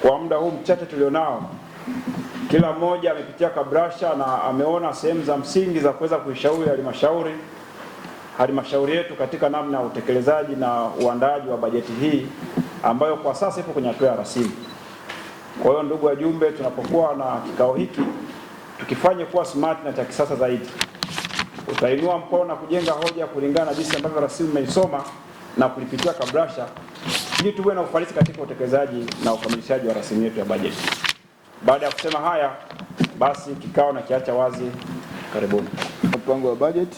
kwa muda huu mchache tulionao, kila mmoja amepitia kabrasha na ameona sehemu za msingi za kuweza kuishauri halmashauri yetu katika namna ya utekelezaji na uandaaji wa bajeti hii ambayo kwa sasa ipo kwenye hatua ya rasimu. Kwa hiyo ndugu wajumbe, tunapokuwa na kikao hiki tukifanye kuwa smart na cha kisasa zaidi. Utainua mkono na kujenga hoja kulingana na jinsi ambavyo rasimu imeisoma na kulipitia kabrasha ili tuwe na ufanisi katika utekelezaji na ukamilishaji wa rasimu yetu ya bajeti. Baada ya kusema haya, basi kikao na kiacha wazi. Karibuni. Mpango wa bajeti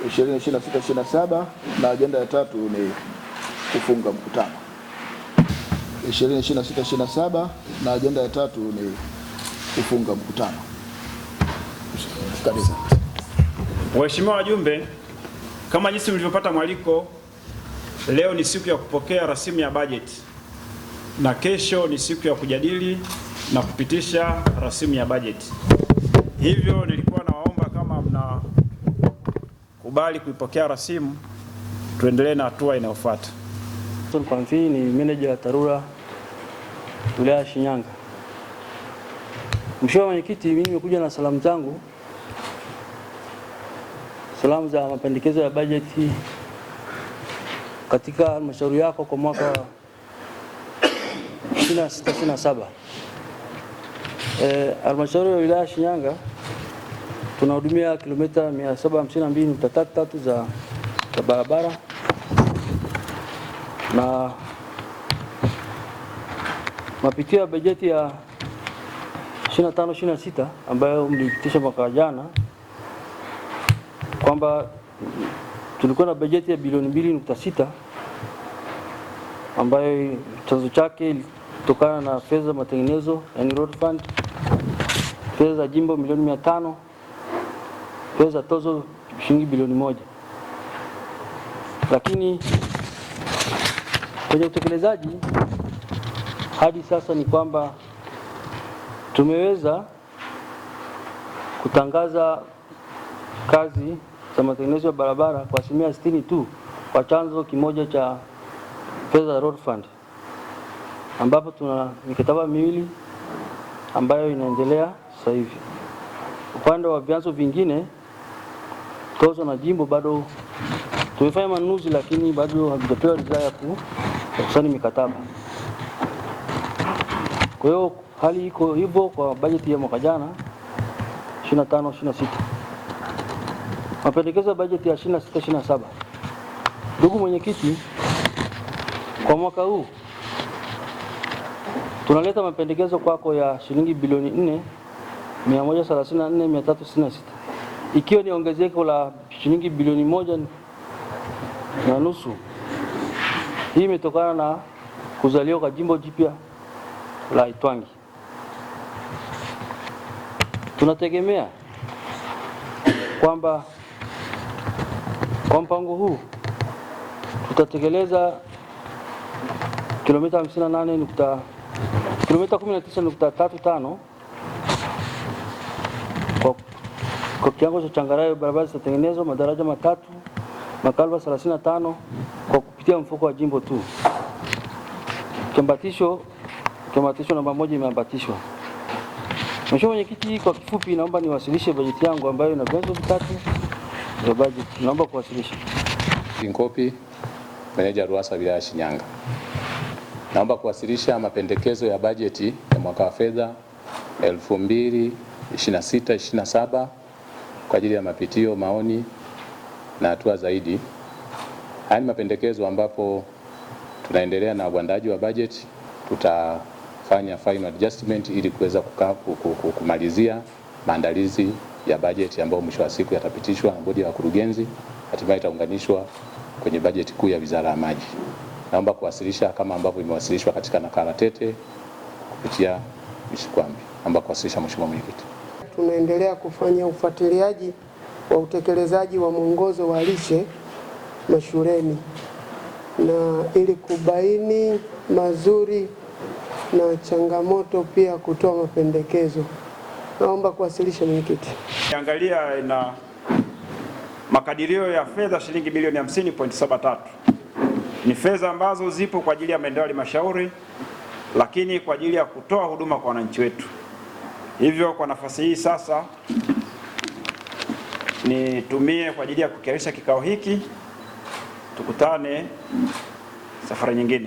2026/27 na ajenda ya 3 ni kufunga mkutano. 2026/27 na ajenda ya 3 ni kufunga mkutano. Kabisa. Waheshimiwa wajumbe, kama jinsi mlivyopata mwaliko, leo ni siku ya kupokea rasimu ya bajeti na kesho ni siku ya kujadili na kupitisha rasimu ya bajeti. Hivyo nilikuwa nawaomba kama mnakubali kuipokea rasimu, tuendelee na hatua inayofuata. Kwamfi ni meneja wa TARURA wilaya ya Shinyanga. Mheshimiwa Mwenyekiti, mimi nimekuja na salamu zangu, salamu za mapendekezo ya bajeti katika halmashauri yako kwa mwaka 2026/27. Halmashauri ya wilaya ya Shinyanga tunahudumia kilomita 752.33 za barabara na mapitio ya bajeti ya 25/26 ambayo mlipitisha mwaka jana kwamba tulikuwa na bajeti ya bilioni 2.6 ambayo chanzo chake kutokana na fedha za matengenezo, yani road fund, fedha za jimbo milioni 500, fedha za tozo shilingi bilioni 1. Lakini kwenye utekelezaji hadi sasa ni kwamba tumeweza kutangaza kazi za matengenezo ya barabara kwa 60% tu kwa chanzo kimoja cha fedha za road fund, ambapo tuna mikataba miwili ambayo inaendelea sasa hivi. Upande wa vyanzo vingine, tozo na jimbo, bado tumefanya manunuzi lakini bado havijapewa ridhaa ya kusaini mikataba. Kwa hiyo hali iko hivyo kwa bajeti ya mwaka jana 25/26. Mapendekezo ya bajeti ya 26/27. Ndugu Mwenyekiti, kwa mwaka huu tunaleta mapendekezo kwako ya shilingi bilioni 4,134,366, ikiwa ni ongezeko la shilingi bilioni 1.5. Hii imetokana na kuzaliwa kwa jimbo jipya la Itwangi. Tunategemea kwamba kwa mpango huu tutatekeleza kilomita 19.35 kwa kiwango cha changarawe. Barabara zitatengenezwa, madaraja 3, makalva 35 kwa kupitia mfuko wa jimbo tu. Kiambatisho namba 1 imeambatishwa. Mheshimiwa Mwenyekiti, kwa kifupi naomba niwasilishe bajeti yangu ambayo ina vyanzo vitatu vya bajeti. Naomba kuwasilisha. Nkopi, meneja RUWASA wilaya ya Shinyanga. Naomba kuwasilisha mapendekezo ya bajeti ya mwaka wa fedha 2026/27 kwa ajili ya mapitio, maoni na hatua zaidi. Haya ni mapendekezo ambapo tunaendelea na uandaji wa bajeti. Tutafanya final adjustment ili kuweza kumalizia maandalizi ya bajeti ambayo mwisho wa siku yatapitishwa na bodi ya wakurugenzi, hatimaye itaunganishwa kwenye bajeti kuu ya Wizara ya Maji. Naomba kuwasilisha kama ambavyo imewasilishwa katika nakala tete kupitia Mshikwambi. Naomba kuwasilisha Mheshimiwa Mwenyekiti. Tunaendelea kufanya ufuatiliaji wa utekelezaji wa mwongozo wa lishe mashuleni na ili kubaini mazuri na changamoto, pia kutoa mapendekezo. Naomba kuwasilisha Mwenyekiti. Angalia ina makadirio ya fedha shilingi bilioni 50.73. Ni fedha ambazo zipo kwa ajili ya maendeleo ya halmashauri lakini kwa ajili ya kutoa huduma kwa wananchi wetu. Hivyo kwa nafasi hii sasa nitumie kwa ajili ya kukiarisha kikao hiki, tukutane safari nyingine.